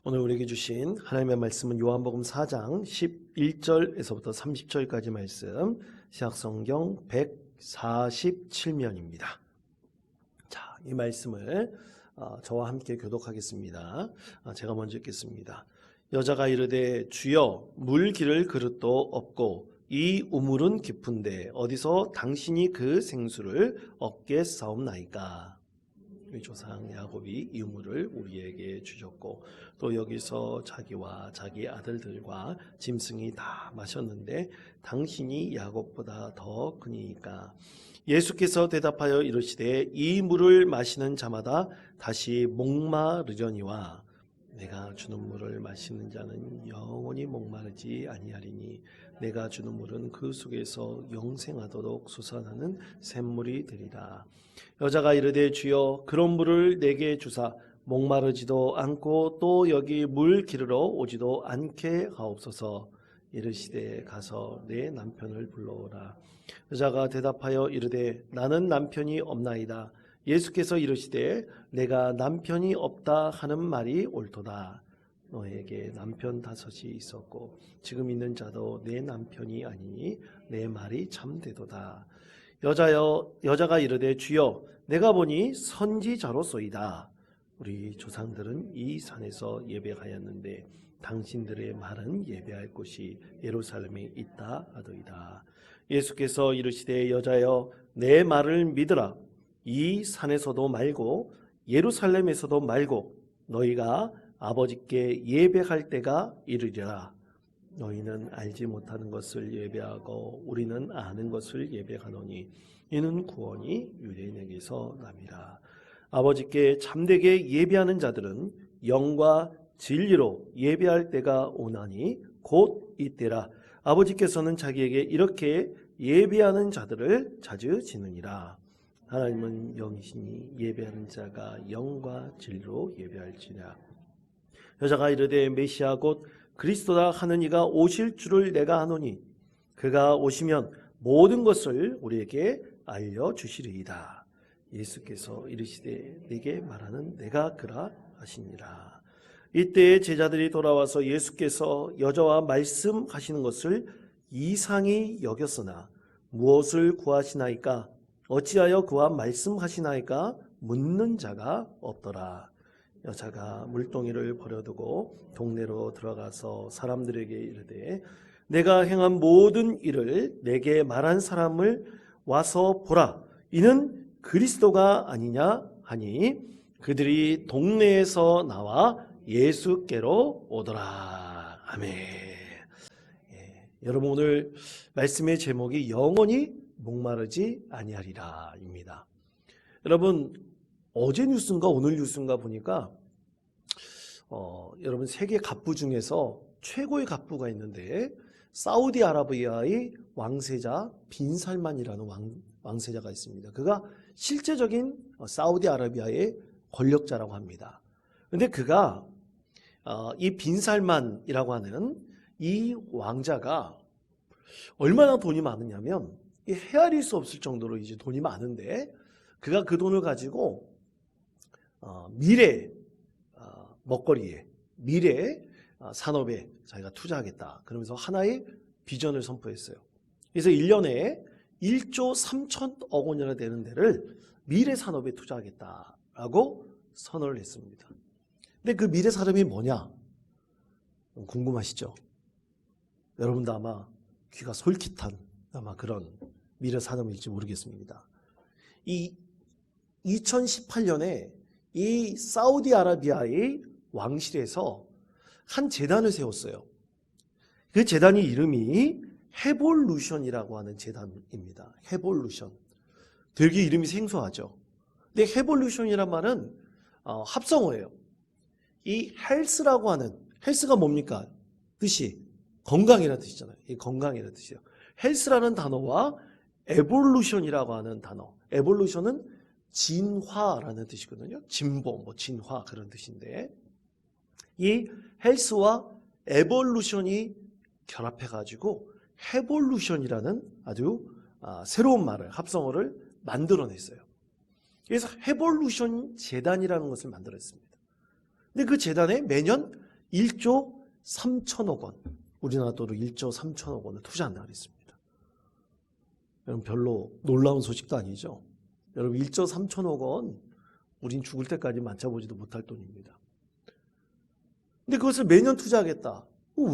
오늘 우리에게 주신 하나님의 말씀은 요한복음 4장 11절에서부터 30절까지 말씀, 신약성경 147면입니다. 자, 이 말씀을 저와 함께 교독하겠습니다. 제가 먼저 읽겠습니다. 여자가 이르되 주여 물 기를 그릇도 없고 이 우물은 깊은데 어디서 당신이 그 생수를 얻겠사옵나이까. 우리 조상 야곱이 이 우물을 우리에게 주셨고 또 여기서 자기와 자기 아들들과 짐승이 다 마셨는데 당신이 야곱보다 더 크니까. 예수께서 대답하여 이르시되 이 물을 마시는 자마다 다시 목마르려니와 내가 주는 물을 마시는 자는 영원히 목마르지 아니하리니 내가 주는 물은 그 속에서 영생하도록 솟아나는 샘물이 되리라. 여자가 이르되 주여 그런 물을 내게 주사 목마르지도 않고 또 여기 물 기르러 오지도 않게 하옵소서. 이르시되 가서 내 남편을 불러오라. 여자가 대답하여 이르되 나는 남편이 없나이다. 예수께서 이르시되 내가 남편이 없다 하는 말이 옳도다. 너에게 남편 5이 있었고 지금 있는 자도 내 남편이 아니니 내 말이 참되도다. 여자가 이르되 주여 내가 보니 선지자로소이다. 우리 조상들은 이 산에서 예배하였는데 당신들의 말은 예배할 곳이 예루살렘에 있다 하더이다. 예수께서 이르시되 여자여 내 말을 믿으라. 이 산에서도 말고 예루살렘에서도 말고 너희가 아버지께 예배할 때가 이르리라. 너희는 알지 못하는 것을 예배하고 우리는 아는 것을 예배하노니 이는 구원이 유대인에게서 남이라. 아버지께 참되게 예배하는 자들은 영과 진리로 예배할 때가 오나니 곧 이때라. 아버지께서는 자기에게 이렇게 예배하는 자들을 찾으시느니라. 하나님은 영이시니 예배하는 자가 영과 진리로 예배할지라. 여자가 이르되 메시아 곧 그리스도다 하는 이가 오실 줄을 내가 아노니 그가 오시면 모든 것을 우리에게 알려주시리이다. 예수께서 이르시되 네게 말하는 내가 그라 하시니라. 이때 제자들이 돌아와서 예수께서 여자와 말씀하시는 것을 이상히 여겼으나 무엇을 구하시나이까 어찌하여 그와 말씀하시나이까 묻는 자가 없더라. 여자가 물동이를 버려두고 동네로 들어가서 사람들에게 이르되 내가 행한 모든 일을 내게 말한 사람을 와서 보라. 이는 그리스도가 아니냐 하니 그들이 동네에서 나와 예수께로 오더라. 아멘. 여러분 오늘 말씀의 제목이 영원히 목마르지 아니하리라 입니다. 여러분 어제 뉴스인가 오늘 뉴스인가 보니까 여러분 세계 갑부 중에서 최고의 갑부가 있는데 사우디아라비아의 왕세자 빈살만이라는 왕세자가 있습니다. 그가 실제적인 사우디아라비아의 권력자라고 합니다. 그런데 그가 이 빈살만이라고 하는 이 왕자가 얼마나 돈이 많으냐면 헤아릴 수 없을 정도로 이제 돈이 많은데 그가 그 돈을 가지고 미래 먹거리에 미래 산업에 자기가 투자하겠다. 그러면서 하나의 비전을 선포했어요. 그래서 1년에 1조 3천억 원이나 되는 데를 미래 산업에 투자하겠다라고 선언을 했습니다. 근데 그 미래 산업이 뭐냐? 궁금하시죠? 여러분도 아마 귀가 솔깃한 아마 그런 미래 산업일지 모르겠습니다. 이 2018년에 이 사우디아라비아의 왕실에서 한 재단을 세웠어요. 그 재단이 이름이 해볼루션이라고 하는 재단입니다. 해볼루션. 되게 이름이 생소하죠. 근데 해볼루션이란 말은 합성어예요. 이 헬스라고 하는 헬스가 뭡니까? 뜻이 건강이라는 뜻이잖아요. 이 건강이라는 뜻이에요. 헬스라는 단어와 에볼루션이라고 하는 단어. 에볼루션은 진화라는 뜻이거든요. 진보, 진화 그런 뜻인데 이 헬스와 에볼루션이 결합해가지고 해볼루션이라는 아주 새로운 말을 합성어를 만들어냈어요. 그래서 해볼루션 재단이라는 것을 만들었습니다. 근데 그 재단에 매년 1조 3천억 원, 우리나라 돈으로 1조 3천억 원을 투자한다고 했습니다. 여러분 별로 놀라운 소식도 아니죠. 여러분 1조 3천억 원, 우린 죽을 때까지 만져보지도 못할 돈입니다. 근데 그것을 매년 투자하겠다.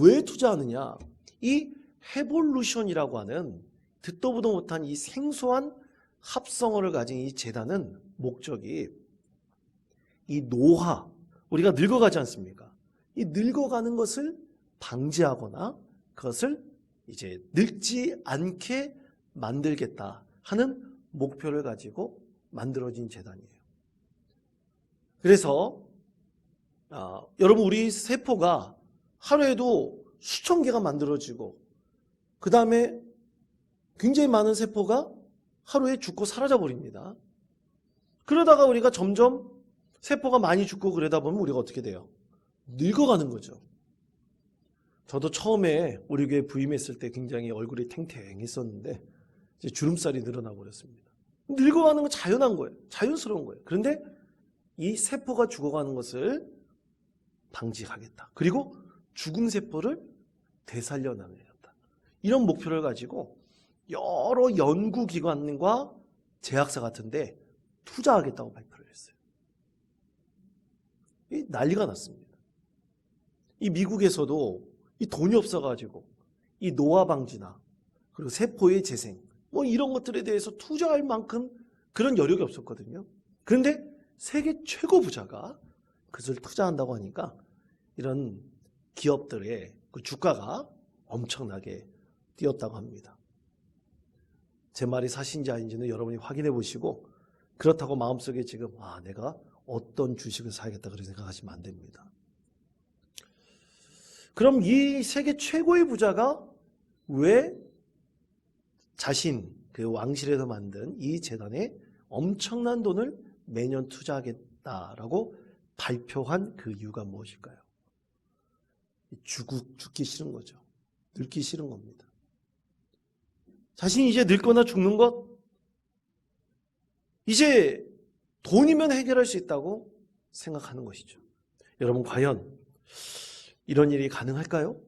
왜 투자하느냐? 이 해볼루션이라고 하는 듣도 보도 못한 이 생소한 합성어를 가진 이 재단은 목적이 이 노화, 우리가 늙어가지 않습니까? 이 늙어가는 것을 방지하거나 그것을 이제 늙지 않게 만들겠다 하는 목표를 가지고 만들어진 재단이에요. 그래서 여러분 우리 세포가 하루에도 수천 개가 만들어지고 그 다음에 굉장히 많은 세포가 하루에 죽고 사라져 버립니다. 그러다가 우리가 점점 세포가 많이 죽고 그러다 보면 우리가 어떻게 돼요? 늙어가는 거죠. 저도 처음에 우리 교회 부임했을 때 굉장히 얼굴이 탱탱했었는데 이제 주름살이 늘어나 버렸습니다. 늙어가는 건 자연한 거예요. 자연스러운 거예요. 그런데 이 세포가 죽어가는 것을 방지하겠다. 그리고 죽은 세포를 되살려내겠다. 이런 목표를 가지고 여러 연구기관과 제약사 같은데 투자하겠다고 발표를 했어요. 이 난리가 났습니다. 이 미국에서도 이 돈이 없어가지고 이 노화 방지나 그리고 세포의 재생 뭐 이런 것들에 대해서 투자할 만큼 그런 여력이 없었거든요. 그런데 세계 최고 부자가 그것을 투자한다고 하니까 이런 기업들의 그 주가가 엄청나게 뛰었다고 합니다. 제 말이 사실인지 아닌지는 여러분이 확인해 보시고 그렇다고 마음속에 지금 내가 어떤 주식을 사야겠다 그렇게 생각하시면 안 됩니다. 그럼 이 세계 최고의 부자가 왜 자신 그 왕실에서 만든 이 재단에 엄청난 돈을 매년 투자하겠다라고 발표한 그 이유가 무엇일까요? 죽기 싫은 거죠. 늙기 싫은 겁니다. 자신이 이제 늙거나 죽는 것, 이제 돈이면 해결할 수 있다고 생각하는 것이죠. 여러분 과연 이런 일이 가능할까요?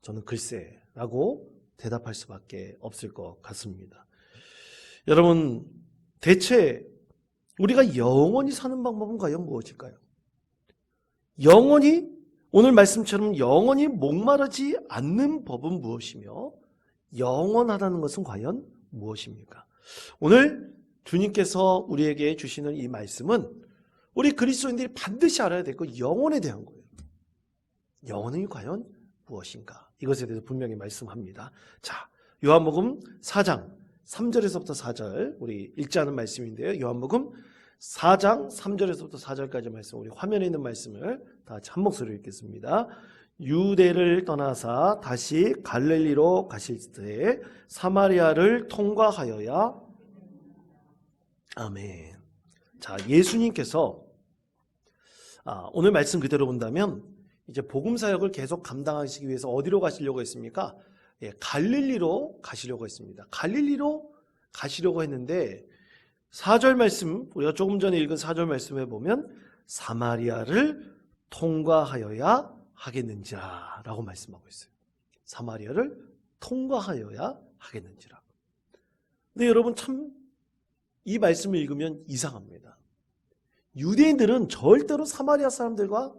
저는 글쎄 라고 대답할 수밖에 없을 것 같습니다. 여러분 대체 우리가 영원히 사는 방법은 과연 무엇일까요? 영원히 오늘 말씀처럼 영원히 목마르지 않는 법은 무엇이며 영원하다는 것은 과연 무엇입니까? 오늘 주님께서 우리에게 주시는 이 말씀은 우리 그리스도인들이 반드시 알아야 될 것 영혼에 대한 거예요. 영혼이 과연 무엇인가? 이것에 대해서 분명히 말씀합니다. 자, 요한복음 4장 3절에서부터 4절 우리 읽지 않은 말씀인데요. 요한복음 4장 3절에서부터 4절까지 말씀, 우리 화면에 있는 말씀을 다 같이 한 목소리로 읽겠습니다. 유대를 떠나사 다시 갈릴리로 가실 때 사마리아를 통과하여야. 아멘. 자, 예수님께서 오늘 말씀 그대로 본다면 이제 복음 사역을 계속 감당하시기 위해서 어디로 가시려고 했습니까? 갈릴리로 가시려고 했습니다. 갈릴리로 가시려고 했는데 4절 말씀, 우리가 조금 전에 읽은 4절 말씀에 보면 사마리아를 통과하여야 하겠는지라 라고 말씀하고 있어요. 사마리아를 통과하여야 하겠는지라. 근데 여러분 참 이 말씀을 읽으면 이상합니다. 유대인들은 절대로 사마리아 사람들과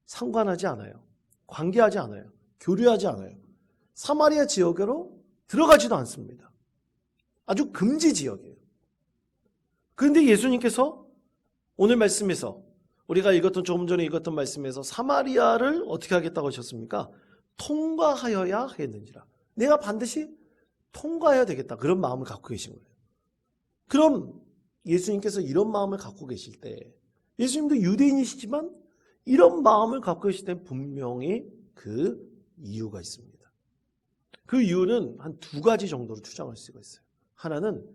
상관하지 않아요. 관계하지 않아요. 교류하지 않아요. 사마리아 지역으로 들어가지도 않습니다. 아주 금지 지역이에요. 그런데 예수님께서 오늘 말씀에서 우리가 읽었던 조금 전에 읽었던 말씀에서 사마리아를 어떻게 하겠다고 하셨습니까? 통과하여야 하겠는지라. 내가 반드시 통과해야 되겠다. 그런 마음을 갖고 계신 거예요. 그럼 예수님께서 이런 마음을 갖고 계실 때 예수님도 유대인이시지만 이런 마음을 갖고 계실 때 분명히 그 이유가 있습니다. 그 이유는 한 두 가지 정도로 추정할 수가 있어요. 하나는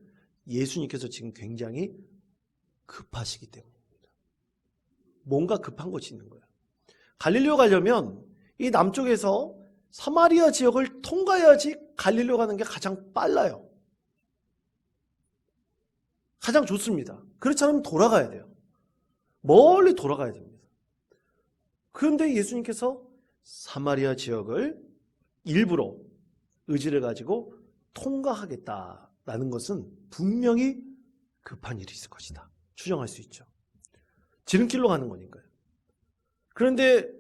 예수님께서 지금 굉장히 급하시기 때문입니다. 뭔가 급한 것이 있는 거예요. 갈릴리로 가려면 이 남쪽에서 사마리아 지역을 통과해야지 갈릴리로 가는 게 가장 빨라요. 가장 좋습니다. 그렇지 않으면 돌아가야 돼요. 멀리 돌아가야 됩니다. 그런데 예수님께서 사마리아 지역을 일부러 의지를 가지고 통과하겠다라는 것은 분명히 급한 일이 있을 것이다. 추정할 수 있죠. 지름길로 가는 거니까요. 그런데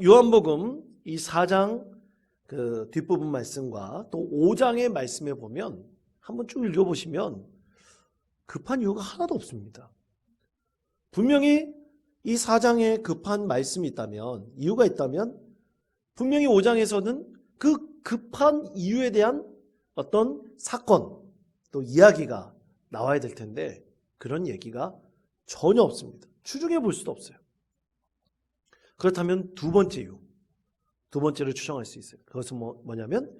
요한복음 이 4장 그 뒷부분 말씀과 또 5장의 말씀에 보면 한번 쭉 읽어보시면 급한 이유가 하나도 없습니다. 분명히 이 4장에 급한 말씀이 있다면, 이유가 있다면 분명히 5장에서는 그 급한 이유에 대한 어떤 사건 또 이야기가 나와야 될 텐데 그런 얘기가 전혀 없습니다. 추정해 볼 수도 없어요. 그렇다면 두 번째 이유, 두 번째를 추정할 수 있어요. 그것은 뭐냐면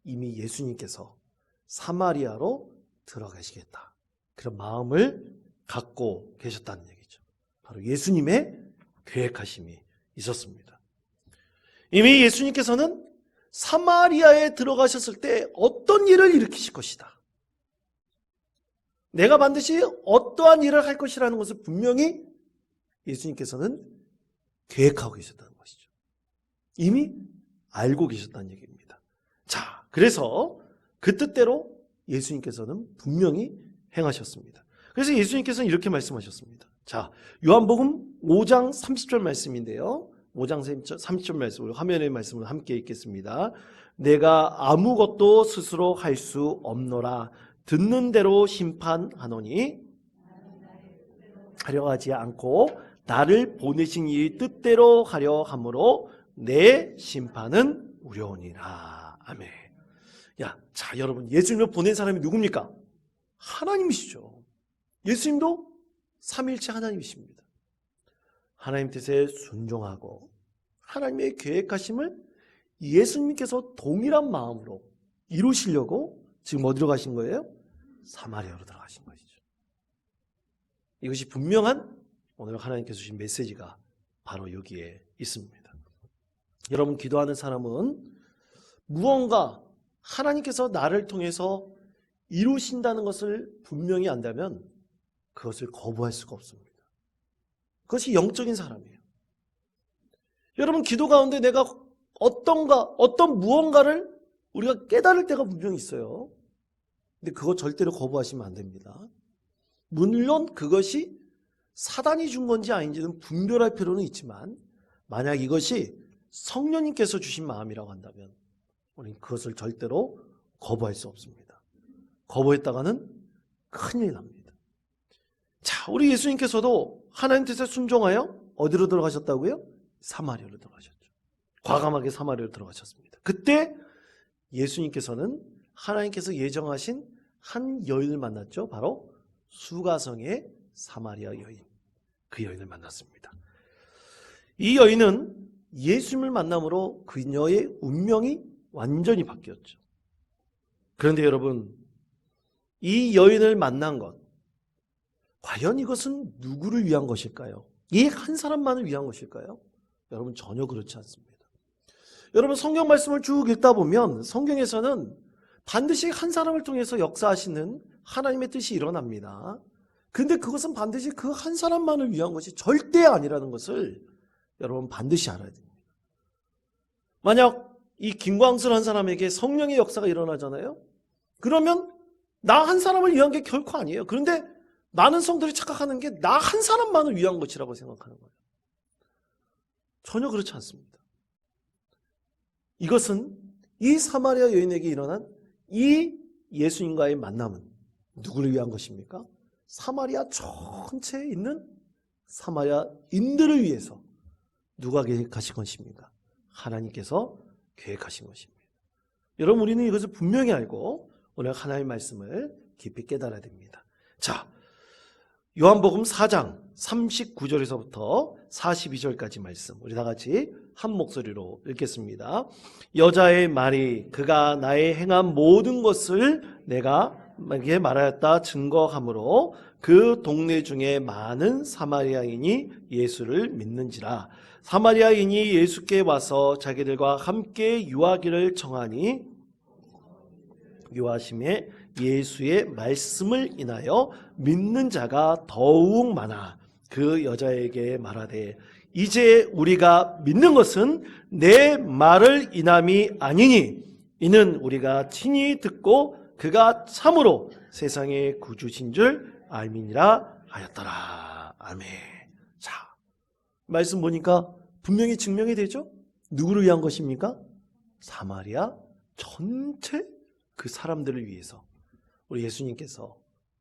이미 예수님께서 사마리아로 들어가시겠다, 그런 마음을 갖고 계셨다는 얘기죠. 바로 예수님의 계획하심이 있었습니다. 이미 예수님께서는 사마리아에 들어가셨을 때 어떤 일을 일으키실 것이다, 내가 반드시 어떠한 일을 할 것이라는 것을 분명히 예수님께서는 계획하고 계셨다는 것이죠. 이미 알고 계셨다는 얘기입니다. 자, 그래서 그 뜻대로 예수님께서는 분명히 행하셨습니다. 그래서 예수님께서는 이렇게 말씀하셨습니다. 자, 요한복음 5장 30절 말씀인데요. 5장 30절 말씀을 화면의 말씀을 함께 읽겠습니다. 내가 아무것도 스스로 할 수 없노라. 듣는 대로 심판하노니 하려 하지 않고 나를 보내신 이 뜻대로 하려 함으로 내 심판은 우려오니라. 아멘. 자, 여러분, 예수님을 보낸 사람이 누굽니까? 하나님이시죠. 예수님도 삼위일체 하나님이십니다. 하나님 뜻에 순종하고 하나님의 계획하심을 예수님께서 동일한 마음으로 이루시려고 지금 어디로 가신 거예요? 사마리아로 들어가신 것이죠. 이것이 분명한 오늘 하나님께서 주신 메시지가 바로 여기에 있습니다. 여러분, 기도하는 사람은 무언가 하나님께서 나를 통해서 이루신다는 것을 분명히 안다면 그것을 거부할 수가 없습니다. 그것이 영적인 사람이에요. 여러분, 기도 가운데 내가 어떤 무언가를 우리가 깨달을 때가 분명히 있어요. 근데 그거 절대로 거부하시면 안 됩니다. 물론 그것이 사단이 준 건지 아닌지는 분별할 필요는 있지만 만약 이것이 성령님께서 주신 마음이라고 한다면 우리는 그것을 절대로 거부할 수 없습니다. 거부했다가는 큰일 납니다. 자, 우리 예수님께서도 하나님 뜻에 순종하여 어디로 들어가셨다고요? 사마리아로 들어가셨죠. 과감하게 사마리아로 들어가셨습니다. 그때 예수님께서는 하나님께서 예정하신 한 여인을 만났죠. 바로 수가성의 사마리아 여인, 그 여인을 만났습니다. 이 여인은 예수님을 만남으로 그녀의 운명이 완전히 바뀌었죠. 그런데 여러분, 이 여인을 만난 것, 과연 이것은 누구를 위한 것일까요? 이 한 사람만을 위한 것일까요? 여러분, 전혀 그렇지 않습니다. 여러분, 성경 말씀을 쭉 읽다 보면 성경에서는 반드시 한 사람을 통해서 역사하시는 하나님의 뜻이 일어납니다. 근데 그것은 반드시 그 한 사람만을 위한 것이 절대 아니라는 것을 여러분 반드시 알아야 됩니다. 만약 이 김광술 한 사람에게 성령의 역사가 일어나잖아요. 그러면 나 한 사람을 위한 게 결코 아니에요. 그런데 많은 성도들이 착각하는 게 나 한 사람만을 위한 것이라고 생각하는 거예요. 전혀 그렇지 않습니다. 이것은 이 사마리아 여인에게 일어난 이 예수님과의 만남은 누구를 위한 것입니까? 사마리아 전체에 있는 사마리아인들을 위해서 누가 계획하신 것입니까? 하나님께서 계획하신 것입니다. 여러분, 우리는 이것을 분명히 알고 오늘 하나님의 말씀을 깊이 깨달아야 됩니다. 자, 요한복음 4장 39절에서부터 42절까지 말씀 우리 다 같이 한 목소리로 읽겠습니다. 여자의 말이 그가 나의 행한 모든 것을 내가 말하였다 증거하므로 그 동네 중에 많은 사마리아인이 예수를 믿는지라. 사마리아인이 예수께 와서 자기들과 함께 유하기를 청하니 유하심에 예수의 말씀을 인하여 믿는 자가 더욱 많아 그 여자에게 말하되 이제 우리가 믿는 것은 내 말을 인함이 아니니 이는 우리가 친히 듣고 그가 참으로 세상의 구주신 줄 알미니라 하였더라. 아멘. 자, 말씀 보니까 분명히 증명이 되죠? 누구를 위한 것입니까? 사마리아 전체 그 사람들을 위해서 우리 예수님께서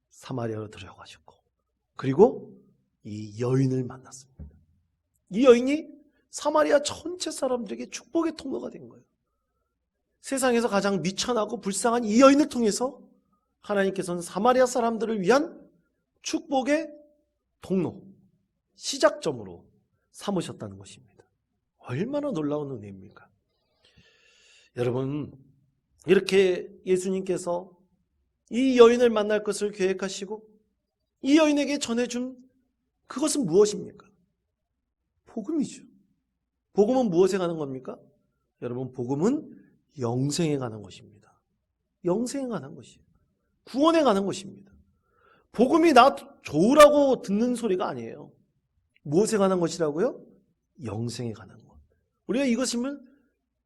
사마리아로 들어가셨고, 그리고 이 여인을 만났습니다. 이 여인이 사마리아 전체 사람들에게 축복의 통로가 된 거예요. 세상에서 가장 미천하고 불쌍한 이 여인을 통해서 하나님께서는 사마리아 사람들을 위한 축복의 통로, 시작점으로 삼으셨다는 것입니다. 얼마나 놀라운 은혜입니까? 여러분, 이렇게 예수님께서 이 여인을 만날 것을 계획하시고 이 여인에게 전해준 그것은 무엇입니까? 복음이죠. 복음은 무엇에 관한 겁니까? 여러분, 복음은 영생에 관한 것입니다. 영생에 관한 것이에요. 구원에 관한 것입니다. 복음이 나 좋으라고 듣는 소리가 아니에요. 무엇에 관한 것이라고요? 영생에 관한 것. 우리가 이것임을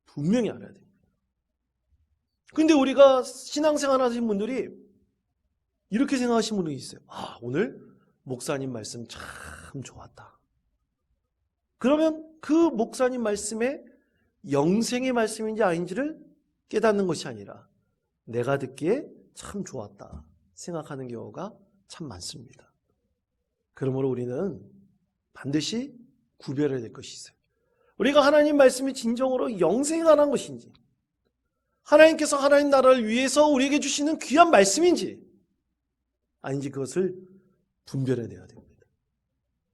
분명히 알아야 됩니다. 근데 우리가 신앙생활 하시는 분들이 이렇게 생각하시는 분이 있어요. 아, 오늘 목사님 말씀 참 좋았다. 그러면 그 목사님 말씀에 영생의 말씀인지 아닌지를 깨닫는 것이 아니라 내가 듣기에 참 좋았다 생각하는 경우가 참 많습니다. 그러므로 우리는 반드시 구별해야 될 것이 있어요. 우리가 하나님 말씀이 진정으로 영생에 관한 것인지, 하나님께서 하나님 나라를 위해서 우리에게 주시는 귀한 말씀인지 아닌지 그것을 분별해내야 됩니다.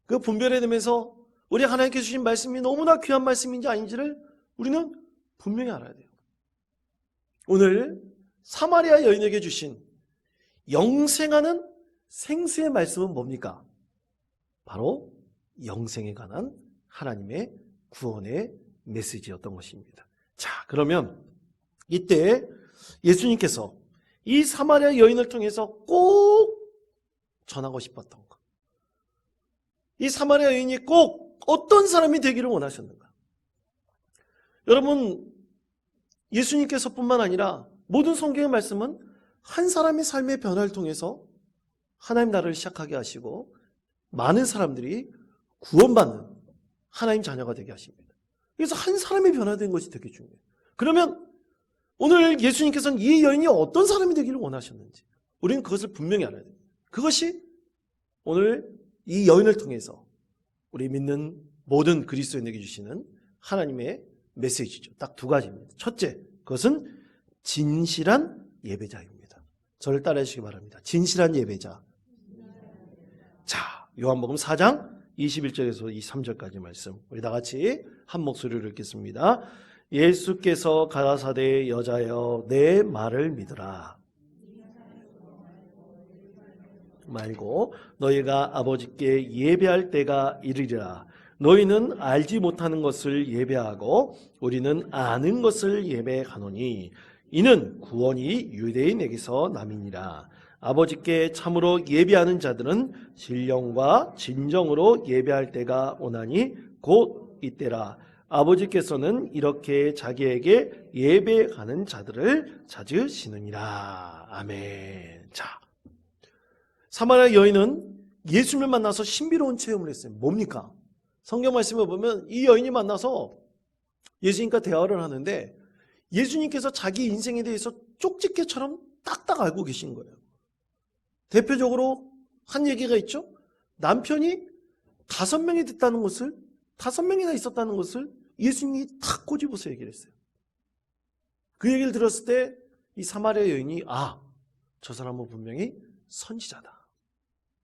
그 분별해내면서 우리 하나님께서 주신 말씀이 너무나 귀한 말씀인지 아닌지를 우리는 분명히 알아야 돼요. 오늘 사마리아 여인에게 주신 영생하는 생수의 말씀은 뭡니까? 바로 영생에 관한 하나님의 구원의 메시지였던 것입니다. 자, 그러면 이때 예수님께서 이 사마리아 여인을 통해서 꼭 전하고 싶었던 것, 이 사마리아 여인이 꼭 어떤 사람이 되기를 원하셨는가? 여러분, 예수님께서 뿐만 아니라 모든 성경의 말씀은 한 사람의 삶의 변화를 통해서 하나님 나라를 시작하게 하시고 많은 사람들이 구원받는 하나님 자녀가 되게 하십니다. 그래서 한 사람이 변화된 것이 되게 중요해요. 그러면 오늘 예수님께서는 이 여인이 어떤 사람이 되기를 원하셨는지 우리는 그것을 분명히 알아야 됩니다. 그것이 오늘 이 여인을 통해서 우리 믿는 모든 그리스도인에게 주시는 하나님의 메시지죠. 딱 두 가지입니다. 첫째, 그것은 진실한 예배자입니다. 저를 따라해 주시기 바랍니다. 진실한 예배자. 자, 요한복음 4장 21절에서 23절까지 말씀 우리 다 같이 한 목소리로 읽겠습니다. 예수께서 가라사대 여자여 내 말을 믿으라. 말고 너희가 아버지께 예배할 때가 이르리라. 너희는 알지 못하는 것을 예배하고 우리는 아는 것을 예배하노니 이는 구원이 유대인에게서 남이니라. 아버지께 참으로 예배하는 자들은 신령과 진정으로 예배할 때가 오나니 곧 이때라. 아버지께서는 이렇게 자기에게 예배하는 자들을 찾으시느니라. 아멘. 자, 사마리아 여인은 예수님을 만나서 신비로운 체험을 했어요. 뭡니까? 성경 말씀을 보면 이 여인이 만나서 예수님과 대화를 하는데 예수님께서 자기 인생에 대해서 쪽집게처럼 딱딱 알고 계신 거예요. 대표적으로 한 얘기가 있죠. 남편이 5명이 됐다는 것을, 5명이나 있었다는 것을 예수님이 탁 꼬집어서 얘기를 했어요. 그 얘기를 들었을 때 이 사마리아 여인이 저 사람은 분명히 선지자다.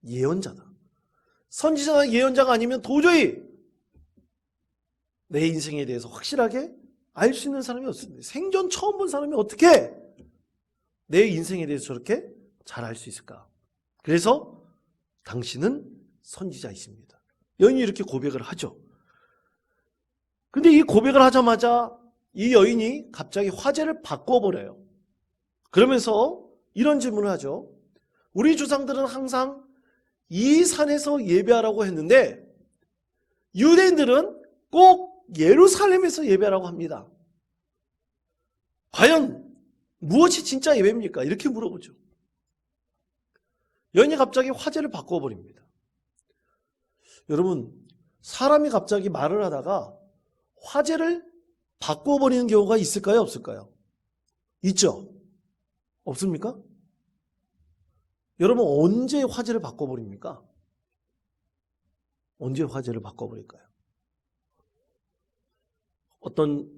예언자다. 선지자나 예언자가 아니면 도저히 내 인생에 대해서 확실하게 알 수 있는 사람이 없습니다. 생전 처음 본 사람이 어떻게 내 인생에 대해서 저렇게 잘 알 수 있을까? 그래서 당신은 선지자이십니다. 여인이 이렇게 고백을 하죠. 근데 이 고백을 하자마자 이 여인이 갑자기 화제를 바꿔버려요. 그러면서 이런 질문을 하죠. 우리 조상들은 항상 이 산에서 예배하라고 했는데 유대인들은 꼭 예루살렘에서 예배하라고 합니다. 과연 무엇이 진짜 예배입니까? 이렇게 물어보죠. 여인이 갑자기 화제를 바꿔버립니다. 여러분, 사람이 갑자기 말을 하다가 화제를 바꿔버리는 경우가 있을까요? 없을까요? 있죠? 없습니까? 여러분, 언제 화제를 바꿔버립니까? 언제 화제를 바꿔버릴까요? 어떤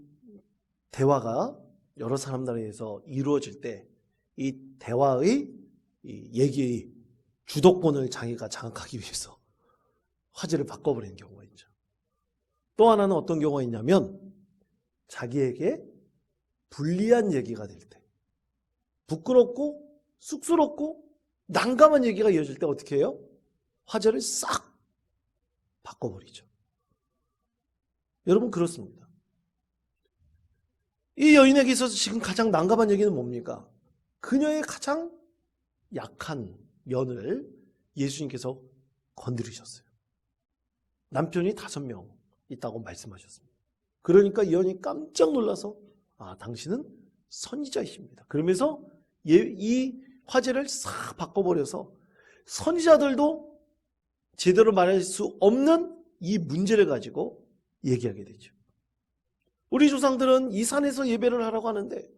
대화가 여러 사람들에 의해서 이루어질 때 이 대화의 이 얘기의 주도권을 자기가 장악하기 위해서 화제를 바꿔버리는 경우가 있죠. 또 하나는 어떤 경우가 있냐면 자기에게 불리한 얘기가 될 때, 부끄럽고 쑥스럽고 난감한 얘기가 이어질 때 어떻게 해요? 화제를 싹 바꿔버리죠. 여러분, 그렇습니다. 이 여인에게 있어서 지금 가장 난감한 얘기는 뭡니까? 그녀의 가장 약한 면을 예수님께서 건드리셨어요. 남편이 5명 있다고 말씀하셨습니다. 그러니까 이 여인이 깜짝 놀라서 당신은 선지자이십니다. 그러면서 이 화제를 싹 바꿔버려서 선지자들도 제대로 말할 수 없는 이 문제를 가지고 얘기하게 되죠. 우리 조상들은 이 산에서 예배를 하라고 하는데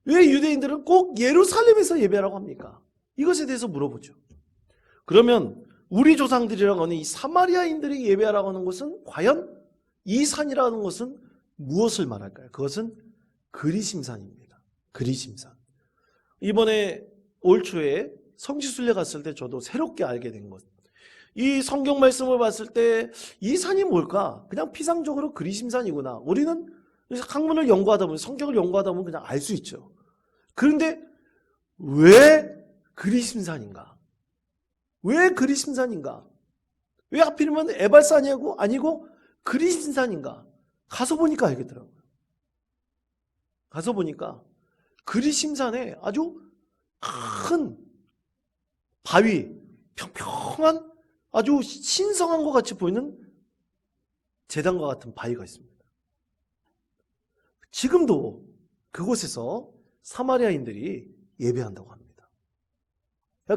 왜 유대인들은 꼭 예루살렘에서 예배하라고 합니까? 이것에 대해서 물어보죠. 그러면 우리 조상들이라고 하는 이 사마리아인들이 예배하라고 하는 것은 과연 이 산이라는 것은 무엇을 말할까요? 그것은 그리심산입니다. 그리심산. 이번에 올 초에 성지순례 갔을 때 저도 새롭게 알게 된 것. 이 성경 말씀을 봤을 때 이 산이 뭘까? 그냥 피상적으로 그리심산이구나. 우리는 학문을 연구하다 보면, 성경을 연구하다 보면 그냥 알 수 있죠. 그런데 왜 그리심산인가? 왜 그리심산인가? 왜 하필이면 에발산이 아니고 그리심산인가? 가서 보니까 알겠더라고요. 가서 보니까 그리심산에 아주 큰 바위, 평평한 아주 신성한 것 같이 보이는 제단과 같은 바위가 있습니다. 지금도 그곳에서 사마리아인들이 예배한다고 합니다.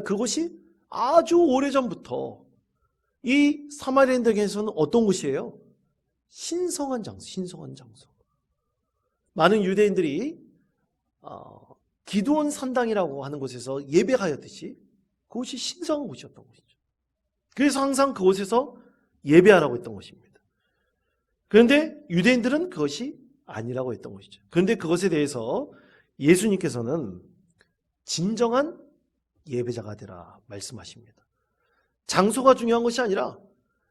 그것이 아주 오래전부터 이 사마리아인들에게서는 어떤 곳이에요? 신성한 장소, 신성한 장소. 많은 유대인들이 기드온 산당이라고 하는 곳에서 예배하였듯이 그것이 신성한 곳이었던 것이죠. 그래서 항상 그곳에서 예배하라고 했던 것입니다. 그런데 유대인들은 그것이 아니라고 했던 것이죠. 그런데 그것에 대해서 예수님께서는 진정한 예배자가 되라 말씀하십니다. 장소가 중요한 것이 아니라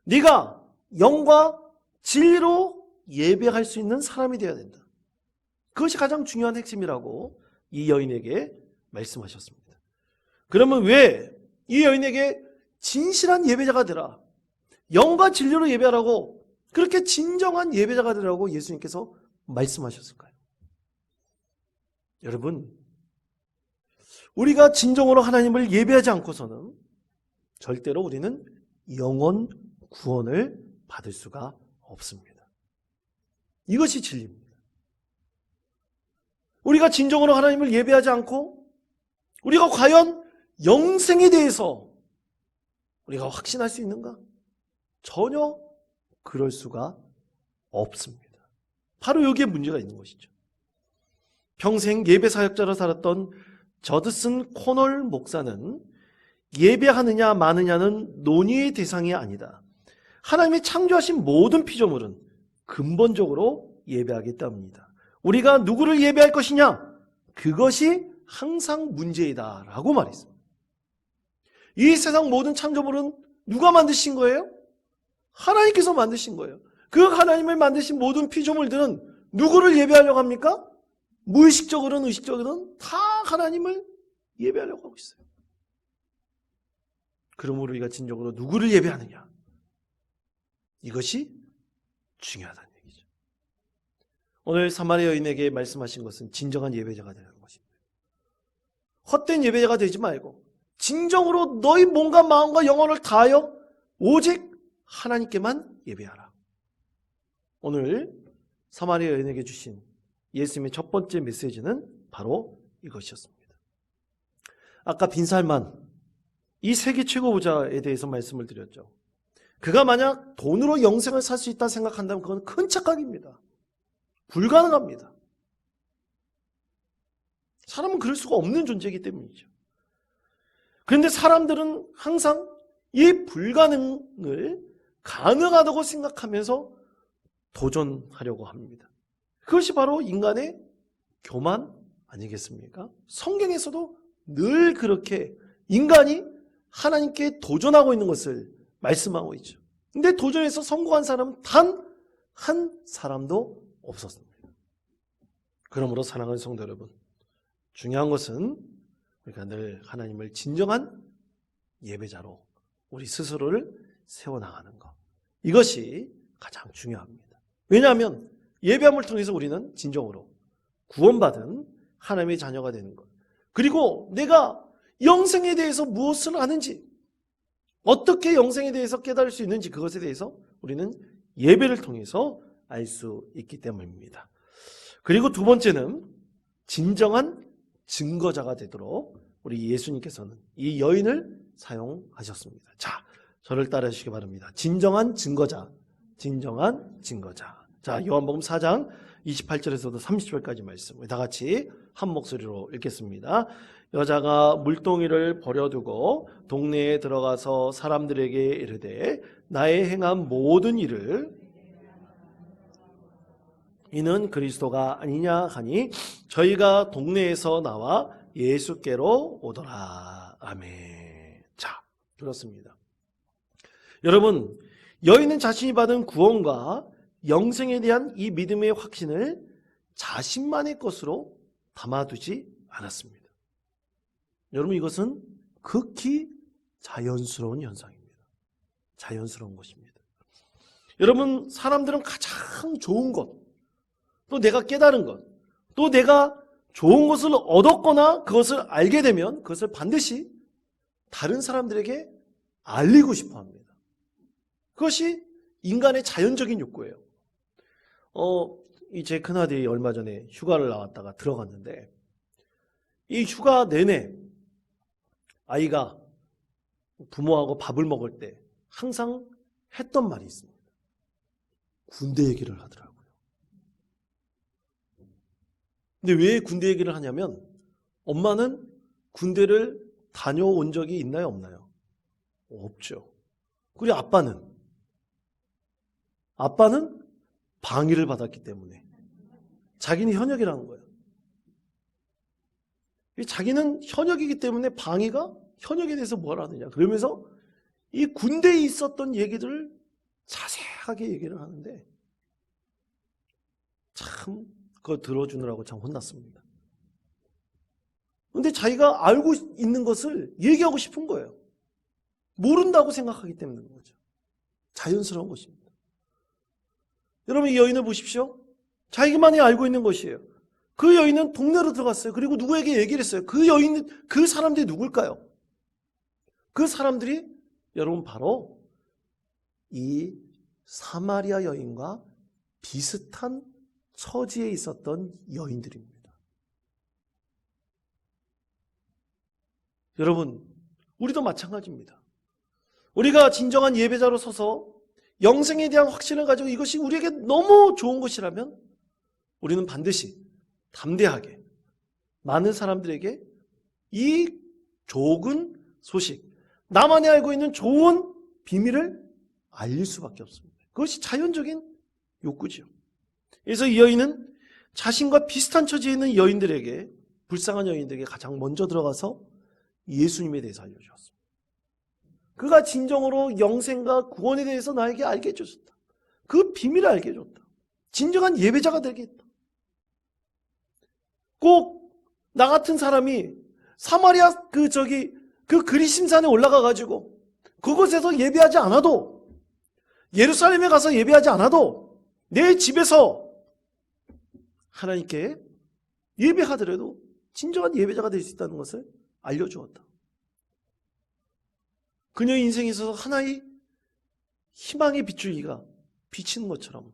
네가 영과 진리로 예배할 수 있는 사람이 되어야 된다. 그것이 가장 중요한 핵심이라고 이 여인에게 말씀하셨습니다. 그러면 왜 이 여인에게 진실한 예배자가 되라, 영과 진리로 예배하라고, 그렇게 진정한 예배자가 되라고 예수님께서 말씀하셨을까요? 여러분, 우리가 진정으로 하나님을 예배하지 않고서는 절대로 우리는 영원 구원을 받을 수가 없습니다. 이것이 진리입니다. 우리가 진정으로 하나님을 예배하지 않고 우리가 과연 영생에 대해서 우리가 확신할 수 있는가? 전혀 그럴 수가 없습니다. 바로 여기에 문제가 있는 것이죠. 평생 예배 사역자로 살았던 저드슨 코널 목사는 예배하느냐 마느냐는 논의의 대상이 아니다. 하나님이 창조하신 모든 피조물은 근본적으로 예배하기 때문이다. 우리가 누구를 예배할 것이냐? 그것이 항상 문제이다 라고 말했습니다. 이 세상 모든 창조물은 누가 만드신 거예요? 하나님께서 만드신 거예요. 그 하나님을 만드신 모든 피조물들은 누구를 예배하려고 합니까? 무의식적으로는 의식적으로는 다 하나님을 예배하려고 하고 있어요. 그러므로 우리가 진정으로 누구를 예배하느냐? 이것이 중요하다는 얘기죠. 오늘 사마리아 여인에게 말씀하신 것은 진정한 예배자가 되는 것입니다. 헛된 예배자가 되지 말고 진정으로 너희 몸과 마음과 영혼을 다하여 오직 하나님께만 예배하라. 오늘 사마리아 여인에게 주신 예수님의 첫 번째 메시지는 바로 이것이었습니다. 아까 빈살만, 이 세계 최고 부자에 대해서 말씀을 드렸죠. 그가 만약 돈으로 영생을 살 수 있다 생각한다면 그건 큰 착각입니다. 불가능합니다. 사람은 그럴 수가 없는 존재이기 때문이죠. 그런데 사람들은 항상 이 불가능을 가능하다고 생각하면서 도전하려고 합니다. 그것이 바로 인간의 교만 아니겠습니까? 성경에서도 늘 그렇게 인간이 하나님께 도전하고 있는 것을 말씀하고 있죠. 근데 도전에서 성공한 사람은 단 한 사람도 없었습니다. 그러므로 사랑하는 성도 여러분, 중요한 것은 우리가 늘 하나님을 진정한 예배자로 우리 스스로를 세워나가는 것, 이것이 가장 중요합니다. 왜냐하면 예배함을 통해서 우리는 진정으로 구원받은 하나님의 자녀가 되는 것, 그리고 내가 영생에 대해서 무엇을 아는지, 어떻게 영생에 대해서 깨달을 수 있는지, 그것에 대해서 우리는 예배를 통해서 알 수 있기 때문입니다. 그리고 두 번째는 진정한 증거자가 되도록 우리 예수님께서는 이 여인을 사용하셨습니다. 자, 저를 따라 주시기 바랍니다. 진정한 증거자, 진정한 증거자. 자, 요한복음 4장 28절에서도 30절까지 말씀, 다 같이 한 목소리로 읽겠습니다. 여자가 물동이를 버려두고 동네에 들어가서 사람들에게 이르되 나의 행한 모든 일을 이는 그리스도가 아니냐 하니 저희가 동네에서 나와 예수께로 오더라. 아멘. 자, 그렇습니다. 여러분, 여인은 자신이 받은 구원과 영생에 대한 이 믿음의 확신을 자신만의 것으로 담아두지 않았습니다. 여러분, 이것은 극히 자연스러운 현상입니다. 자연스러운 것입니다. 여러분, 사람들은 가장 좋은 것, 또 내가 깨달은 것, 또 내가 좋은 것을 얻었거나 그것을 알게 되면 그것을 반드시 다른 사람들에게 알리고 싶어 합니다. 그것이 인간의 자연적인 욕구예요. 제 큰아들이 얼마 전에 휴가를 나왔다가 들어갔는데, 이 휴가 내내 아이가 부모하고 밥을 먹을 때 항상 했던 말이 있습니다. 군대 얘기를 하더라고요. 근데 왜 군대 얘기를 하냐면, 엄마는 군대를 다녀온 적이 있나요, 없나요? 없죠. 그리고 아빠는 방위를 받았기 때문에 자기는 현역이라는 거예요. 자기는 현역이기 때문에 방위가 현역에 대해서 뭘 하느냐, 그러면서 이 군대에 있었던 얘기들을 자세하게 얘기를 하는데, 참 그거 들어주느라고 참 혼났습니다. 그런데 자기가 알고 있는 것을 얘기하고 싶은 거예요. 모른다고 생각하기 때문인 거죠. 자연스러운 것입니다. 여러분, 이 여인을 보십시오. 자기만이 알고 있는 것이에요. 그 여인은 동네로 들어갔어요. 그리고 누구에게 얘기를 했어요. 그 사람들이 누굴까요? 그 사람들이 여러분 바로 이 사마리아 여인과 비슷한 처지에 있었던 여인들입니다. 여러분, 우리도 마찬가지입니다. 우리가 진정한 예배자로 서서 영생에 대한 확신을 가지고 이것이 우리에게 너무 좋은 것이라면 우리는 반드시 담대하게 많은 사람들에게 이 좋은 소식, 나만이 알고 있는 좋은 비밀을 알릴 수밖에 없습니다. 그것이 자연적인 욕구죠. 그래서 이 여인은 자신과 비슷한 처지에 있는 여인들에게, 불쌍한 여인들에게 가장 먼저 들어가서 예수님에 대해서 알려주었습니다. 그가 진정으로 영생과 구원에 대해서 나에게 알게 해줬다. 그 비밀을 알게 해줬다. 진정한 예배자가 되게 했다. 꼭 나 같은 사람이 사마리아 그 그리심산에 올라가가지고 그곳에서 예배하지 않아도, 예루살렘에 가서 예배하지 않아도 내 집에서 하나님께 예배하더라도 진정한 예배자가 될 수 있다는 것을 알려주었다. 그녀의 인생에 있어서 하나의 희망의 빗줄기가 비치는 것처럼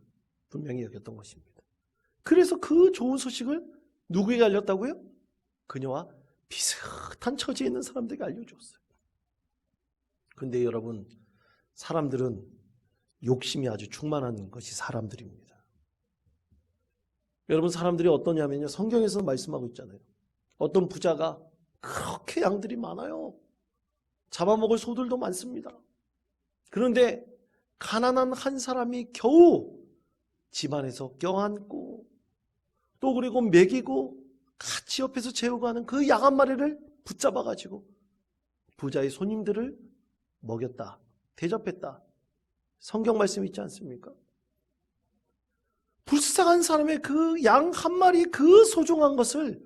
분명히 여겼던 것입니다. 그래서 그 좋은 소식을 누구에게 알렸다고요? 그녀와 비슷한 처지에 있는 사람들에게 알려줬어요. 근데 여러분, 사람들은 욕심이 아주 충만한 것이 사람들입니다. 여러분, 사람들이 어떠냐면요, 성경에서 말씀하고 있잖아요. 어떤 부자가 그렇게 양들이 많아요. 잡아먹을 소들도 많습니다. 그런데 가난한 한 사람이 겨우 집안에서 껴안고 또 그리고 먹이고 같이 옆에서 재우고 하는 그 양 한 마리를 붙잡아가지고 부자의 손님들을 먹였다, 대접했다. 성경 말씀 있지 않습니까? 불쌍한 사람의 그 양 한 마리 그 소중한 것을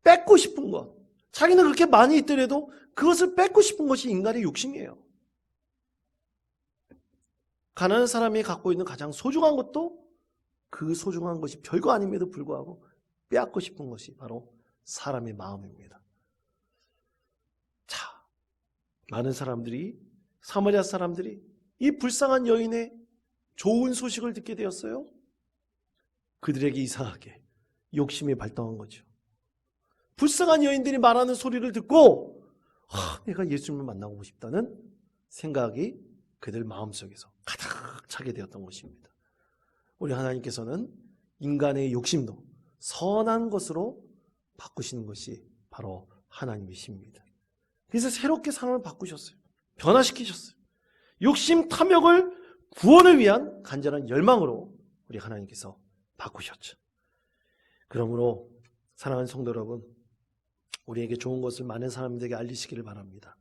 뺏고 싶은 것, 자기는 그렇게 많이 있더라도 그것을 뺏고 싶은 것이 인간의 욕심이에요. 가난한 사람이 갖고 있는 가장 소중한 것도 그 소중한 것이 별거 아님에도 불구하고 빼앗고 싶은 것이 바로 사람의 마음입니다. 자, 많은 사람들이, 사마리아 사람들이 이 불쌍한 여인의 좋은 소식을 듣게 되었어요. 그들에게 이상하게 욕심이 발동한 거죠. 불쌍한 여인들이 말하는 소리를 듣고 내가 예수님을 만나고 싶다는 생각이 그들 마음속에서 가득 차게 되었던 것입니다. 우리 하나님께서는 인간의 욕심도 선한 것으로 바꾸시는 것이 바로 하나님이십니다. 그래서 새롭게 사람을 바꾸셨어요. 변화시키셨어요. 욕심 탐욕을 구원을 위한 간절한 열망으로 우리 하나님께서 바꾸셨죠. 그러므로 사랑하는 성도 여러분, 우리에게 좋은 것을 많은 사람들에게 알리시기를 바랍니다.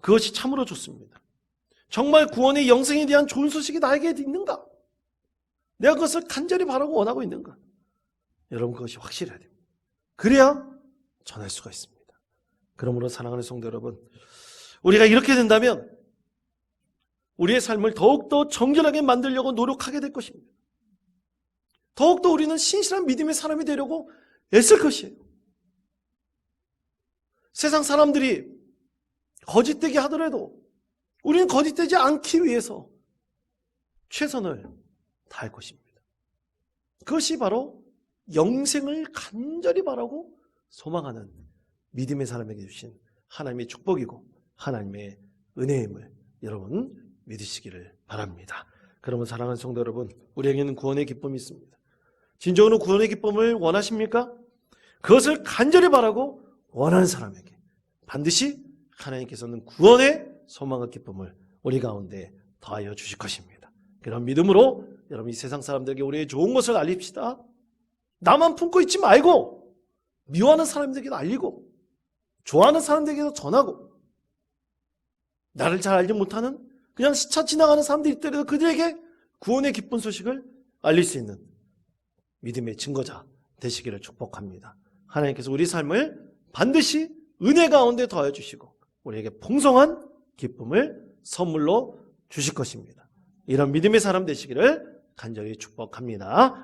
그것이 참으로 좋습니다. 정말 구원의 영생에 대한 좋은 소식이 나에게 있는가? 내가 그것을 간절히 바라고 원하고 있는가? 여러분, 그것이 확실해야 됩니다. 그래야 전할 수가 있습니다. 그러므로 사랑하는 성도 여러분, 우리가 이렇게 된다면 우리의 삶을 더욱더 정결하게 만들려고 노력하게 될 것입니다. 더욱더 우리는 신실한 믿음의 사람이 되려고 애쓸 것이에요. 세상 사람들이 거짓되게 하더라도 우리는 거짓되지 않기 위해서 최선을 다할 것입니다. 그것이 바로 영생을 간절히 바라고 소망하는 믿음의 사람에게 주신 하나님의 축복이고 하나님의 은혜임을 여러분 믿으시기를 바랍니다. 그러면 사랑하는 성도 여러분, 우리에게는 구원의 기쁨이 있습니다. 진정으로 구원의 기쁨을 원하십니까? 그것을 간절히 바라고 원하는 사람에게 반드시 하나님께서는 구원의 소망과 기쁨을 우리 가운데 더하여 주실 것입니다. 그런 믿음으로 여러분, 이 세상 사람들에게 우리의 좋은 것을 알립시다. 나만 품고 있지 말고 미워하는 사람들에게도 알리고 좋아하는 사람들에게도 전하고, 나를 잘 알지 못하는 그냥 스쳐 지나가는 사람들이 있더라도 그들에게 구원의 기쁜 소식을 알릴 수 있는 믿음의 증거자 되시기를 축복합니다. 하나님께서 우리 삶을 반드시 은혜 가운데 더하여 주시고 우리에게 풍성한 기쁨을 선물로 주실 것입니다. 이런 믿음의 사람 되시기를 간절히 축복합니다.